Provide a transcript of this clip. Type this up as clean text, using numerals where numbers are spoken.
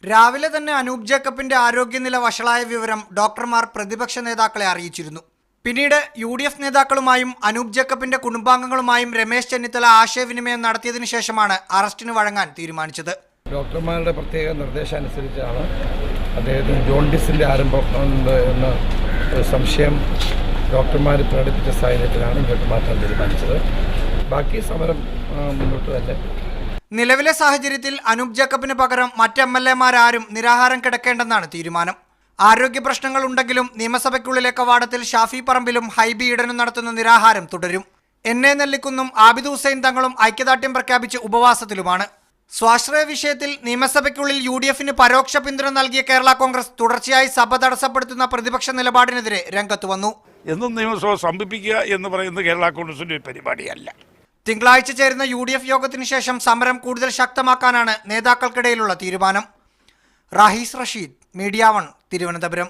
രാവിലെ തന്നെ അനൂപ് ജേക്കബിന്റെ ആരോഗ്യനില വഷളായ വിവരം ഡോക്ടർമാർ പ്രതിപക്ഷ നേതാക്കളെ അറിയിച്ചിരുന്നു. പിന്നീട് UDF നേതാക്കളുമായും അനൂപ് ജേക്കബിന്റെ കുടുംബാംഗങ്ങളുമായും രമേശ് ചെന്നിത്തല ആശയവിനിമയം നടത്തിയതിനു ശേഷമാണ് അറസ്റ്റിന് വഴങ്ങാൻ തീരുമാനിച്ചത്. ഡോക്ടർമാരുടെ പ്രത്യേക നിർദ്ദേശമനുസരിച്ചാണ് അദ്ദേഹത്തിന് ജോണ്ടിസിന്റെ ആരംഭം എന്ന സംശയം ഡോക്ടർമാർ പ്രകടിപ്പിച്ച സാഹചര്യത്തിലാണ് ഇങ്ങോട്ട് മാറ്റാൻ തീരുമാനിച്ചത്. ബാക്കി സമരം മുന്നോട്ട് തന്നെ. നിലവിലെ സാഹചര്യത്തിൽ അനൂപ് ജേക്കബിന് പകരം മറ്റ് MLA-മാരും നിരാഹാരം കിടക്കേണ്ടെന്നാണ് തീരുമാനം. ആരോഗ്യ പ്രശ്നങ്ങൾ ഉണ്ടെങ്കിലും നിയമസഭയ്ക്കുള്ളിലെ കവാടത്തിൽ ഷാഫി പറമ്പിലും ഹൈബി ഈഡനും നടത്തുന്ന നിരാഹാരം തുടരും. NA നെല്ലിക്കുന്നും ആബിദ് ഹുസൈൻ തങ്ങളും ഐക്യദാർഢ്യം പ്രഖ്യാപിച്ച് ഉപവാസത്തിലുമാണ്. സ്വാശ്രയ വിഷയത്തിൽ നിയമസഭയ്ക്കുള്ളിൽ UDF-ന് പരോക്ഷ പിന്തുണ നൽകിയ കേരള കോൺഗ്രസ് തുടർച്ചയായി സഭ തടസ്സപ്പെടുത്തുന്ന പ്രതിപക്ഷ നിലപാടിനെതിരെ രംഗത്ത് വന്നു. എന്നും നിയമസഭ സ്തംഭിപ്പിക്കുക എന്ന് പറയുന്നത് കേരള കോൺഗ്രസിന്റെ പരിപാടിയല്ല. തിങ്കളാഴ്ച ചേരുന്ന UDF യോഗത്തിന് ശേഷം സമരം കൂടുതൽ ശക്തമാക്കാനാണ് നേതാക്കൾക്കിടയിലുള്ള തീരുമാനം. റാഹീസ് റഷീദ്, മീഡിയ 1, തിരുവനന്തപുരം.